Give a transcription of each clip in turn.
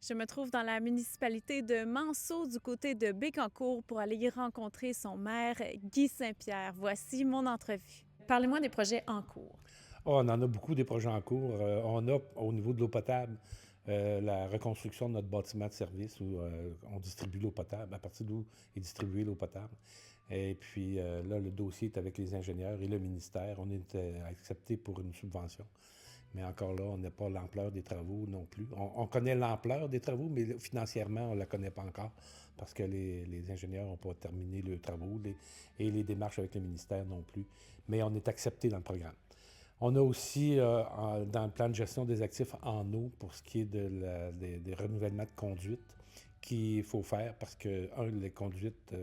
Je me trouve dans la municipalité de Manceau, du côté de Bécancour, pour aller y rencontrer son maire, Guy Saint-Pierre. Voici mon entrevue. Parlez-moi des projets en cours. Oh, on en a beaucoup des projets en cours. On a, au niveau de l'eau potable, la reconstruction de notre bâtiment de service où on distribue l'eau potable, à partir d'où est distribuée l'eau potable. Et puis là, le dossier est avec les ingénieurs et le ministère. On est accepté pour une subvention. Mais encore là, on n'a pas l'ampleur des travaux non plus. On connaît l'ampleur des travaux, mais financièrement, on ne la connaît pas encore parce que les ingénieurs n'ont pas terminé leurs travaux et les démarches avec le ministère non plus. Mais on est accepté dans le programme. On a aussi, dans le plan de gestion des actifs en eau, pour ce qui est des renouvellements de conduite qu'il faut faire parce que, les conduites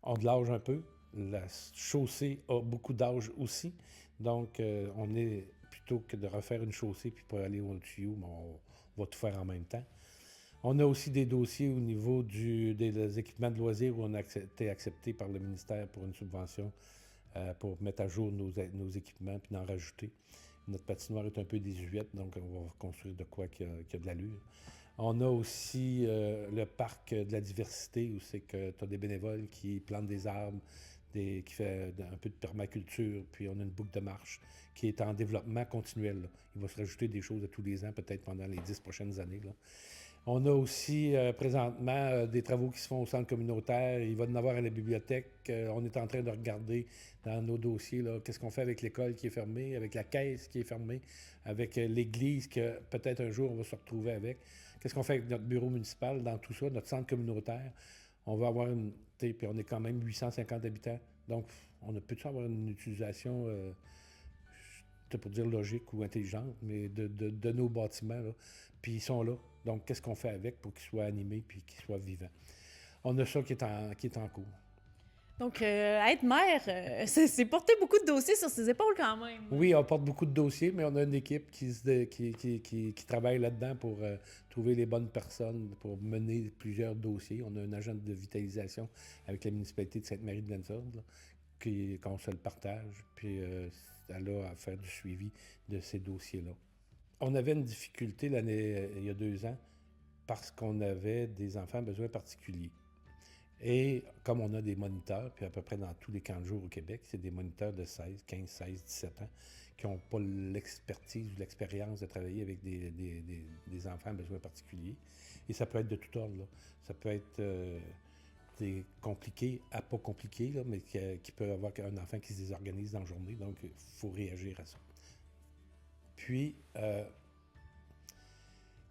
ont de l'âge un peu. La chaussée a beaucoup d'âge aussi. Donc, on est, plutôt que de refaire une chaussée puis pour aller au tuyau, mais on va tout faire en même temps. On a aussi des dossiers au niveau des équipements de loisirs où on a été accepté par le ministère pour une subvention pour mettre à jour nos équipements puis d'en rajouter. Notre patinoire est un peu désuète, donc on va construire de quoi qui a de l'allure. On a aussi le parc de la diversité où c'est que tu as des bénévoles qui plantent des arbres, qui fait un peu de permaculture, puis on a une boucle de marche qui est en développement continuel. Là. Il va se rajouter des choses à tous les ans, peut-être pendant les 10 prochaines années. Là. On a aussi présentement des travaux qui se font au centre communautaire. Il va y en avoir à la bibliothèque. On est en train de regarder dans nos dossiers là, qu'est-ce qu'on fait avec l'école qui est fermée, avec la caisse qui est fermée, avec l'église que peut-être un jour on va se retrouver avec. Qu'est-ce qu'on fait avec notre bureau municipal dans tout ça, notre centre communautaire. On va avoir une... Puis on est quand même 850 habitants. Donc, on a peut-être avoir une utilisation pour dire logique ou intelligente, mais de nos bâtiments. Là. Puis ils sont là. Donc, qu'est-ce qu'on fait avec pour qu'ils soient animés puis qu'ils soient vivants? On a ça qui est en cours. Donc, être maire, c'est porter beaucoup de dossiers sur ses épaules quand même. Oui, on porte beaucoup de dossiers, mais on a une équipe qui travaille là-dedans pour trouver les bonnes personnes, pour mener plusieurs dossiers. On a un agent de vitalisation avec la municipalité de Sainte-Marie-de-Lansard, qu'on se le partage, puis elle a à faire du suivi de ces dossiers-là. On avait une difficulté il y a 2 ans parce qu'on avait des enfants à besoins particuliers. Et comme on a des moniteurs, puis à peu près dans tous les camps de jour au Québec, c'est des moniteurs de 15, 16, 17 ans qui n'ont pas l'expertise ou l'expérience de travailler avec des enfants à besoins particuliers. Et ça peut être de tout ordre. Là. Ça peut être des compliqués à pas compliqués, là, mais qui peut avoir un enfant qui se désorganise dans la journée. Donc, il faut réagir à ça. Puis,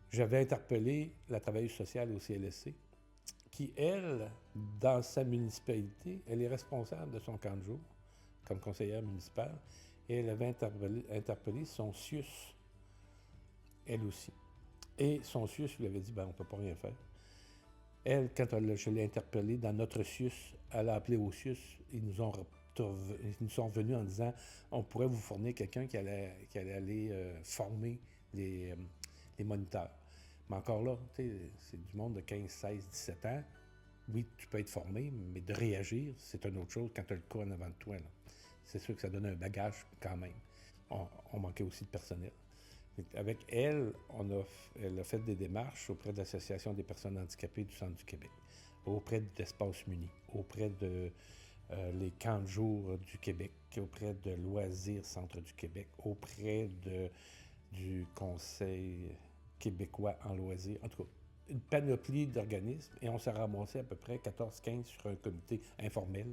j'avais interpellé la travailleuse sociale au CLSC, qui, elle, dans sa municipalité, elle est responsable de son camp de jour, comme conseillère municipale, et elle avait interpellé son CIUS, elle aussi. Et son CIUS lui avait dit, ben, on ne peut pas rien faire. Elle, quand je l'ai interpellée dans notre CIUS, elle a appelé au CIUS, ils nous sont venus en disant, on pourrait vous fournir quelqu'un qui allait aller former les moniteurs. Mais encore là, c'est du monde de 15, 16, 17 ans. Oui, tu peux être formé, mais de réagir, c'est une autre chose quand tu as le cas en avant de toi. Là. C'est sûr que ça donne un bagage quand même. On manquait aussi de personnel. Avec elle, elle a fait des démarches auprès de l'Association des personnes handicapées du Centre du Québec, auprès d'Espace Muni, auprès de les camps de jour du Québec, auprès de Loisirs Centre du Québec, auprès du Conseil québécois en loisirs. En tout cas, une panoplie d'organismes et on s'est ramassé à peu près 14-15 sur un comité informel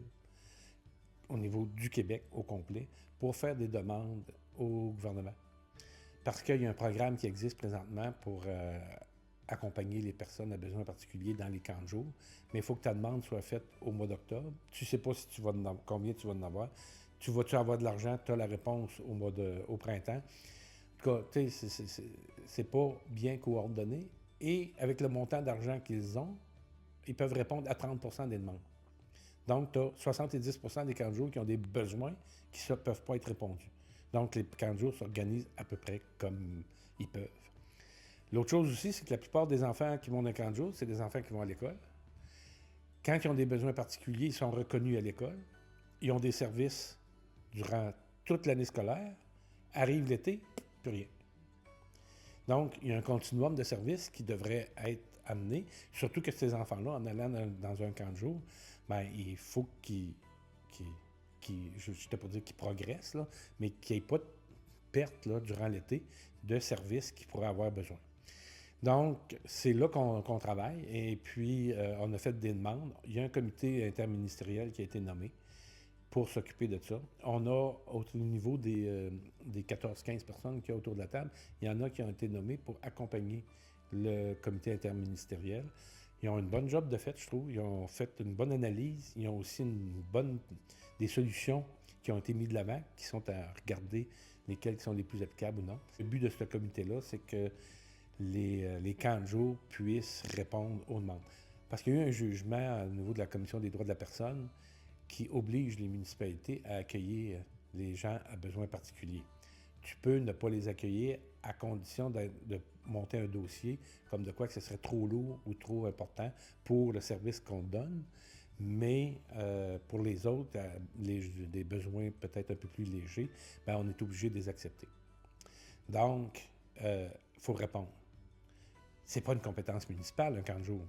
au niveau du Québec au complet pour faire des demandes au gouvernement. Parce qu'il y a un programme qui existe présentement pour accompagner les personnes à besoins particuliers dans les camps de jour, mais il faut que ta demande soit faite au mois d'octobre. Tu ne sais pas si combien tu vas en avoir. Tu vas-tu avoir de l'argent? Tu as la réponse au printemps. En tout cas, c'est pas bien coordonné. Et avec le montant d'argent qu'ils ont, ils peuvent répondre à 30 des demandes. Donc, tu as 70 des camps de jour qui ont des besoins qui ne peuvent pas être répondus. Donc, les camps de jour s'organisent à peu près comme ils peuvent. L'autre chose aussi, c'est que la plupart des enfants qui vont dans un camp de jour, c'est des enfants qui vont à l'école. Quand ils ont des besoins particuliers, ils sont reconnus à l'école. Ils ont des services durant toute l'année scolaire. Arrive l'été, plus rien. Donc, il y a un continuum de services qui devrait être amené, surtout que ces enfants-là, en allant dans un camp de jour, ben, il faut je ne pas dire qu'ils progressent, là, mais qu'il n'y ait pas de perte là, durant l'été de services qu'ils pourraient avoir besoin. Donc, c'est là qu'on travaille et puis on a fait des demandes. Il y a un comité interministériel qui a été nommé pour s'occuper de ça. On a, au niveau des 14-15 personnes qu'il y a autour de la table, il y en a qui ont été nommés pour accompagner le comité interministériel. Ils ont une bonne job de fait, je trouve. Ils ont fait une bonne analyse. Ils ont aussi des solutions qui ont été mises de l'avant, qui sont à regarder lesquelles sont les plus applicables ou non. Le but de ce comité-là, c'est que les camps de jour puissent répondre aux demandes. Parce qu'il y a eu un jugement au niveau de la Commission des droits de la personne qui oblige les municipalités à accueillir les gens à besoins particuliers. Tu peux ne pas les accueillir à condition de monter un dossier comme de quoi que ce serait trop lourd ou trop important pour le service qu'on donne, mais pour les autres, des besoins peut-être un peu plus légers, bien, on est obligé de les accepter. Donc, il faut répondre. C'est pas une compétence municipale, un camp de jour.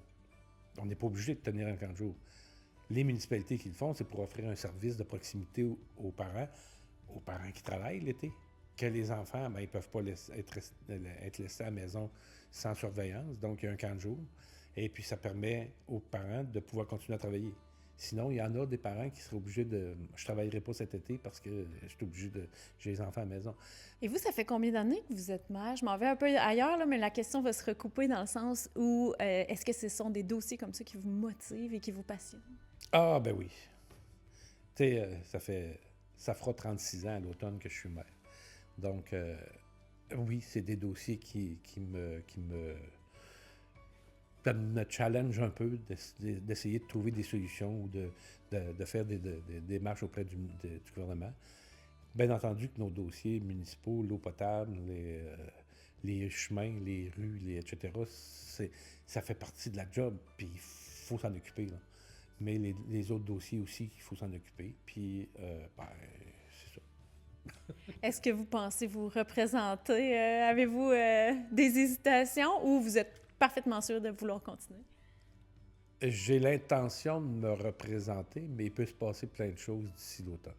On n'est pas obligé de tenir un camp de jour. Les municipalités qui le font, c'est pour offrir un service de proximité aux parents qui travaillent l'été. Que les enfants, ben, ils ne peuvent pas être laissés à la maison sans surveillance, donc il y a un camp de jour. Et puis ça permet aux parents de pouvoir continuer à travailler. Sinon, il y en a des parents qui seraient obligés de... Je ne travaillerai pas cet été parce que je suis obligé de... J'ai les enfants à la maison. Et vous, ça fait combien d'années que vous êtes mère? Je m'en vais un peu ailleurs, là, mais la question va se recouper dans le sens où est-ce que ce sont des dossiers comme ça qui vous motivent et qui vous passionnent? Ah, ben oui. Tu sais, ça fera 36 ans à l'automne que je suis mère. Donc, oui, c'est des dossiers qui me challenge un peu d'essayer de trouver des solutions ou de faire des démarches auprès du gouvernement. Bien entendu que nos dossiers municipaux, l'eau potable, les chemins, les rues, etc., ça fait partie de la job, puis il faut s'en occuper, là. Mais les autres dossiers aussi, il faut s'en occuper, puis ben, c'est ça. Est-ce que vous pensez vous représenter? Avez-vous des hésitations ou vous êtes parfaitement sûr de vouloir continuer? J'ai l'intention de me représenter, mais il peut se passer plein de choses d'ici l'automne.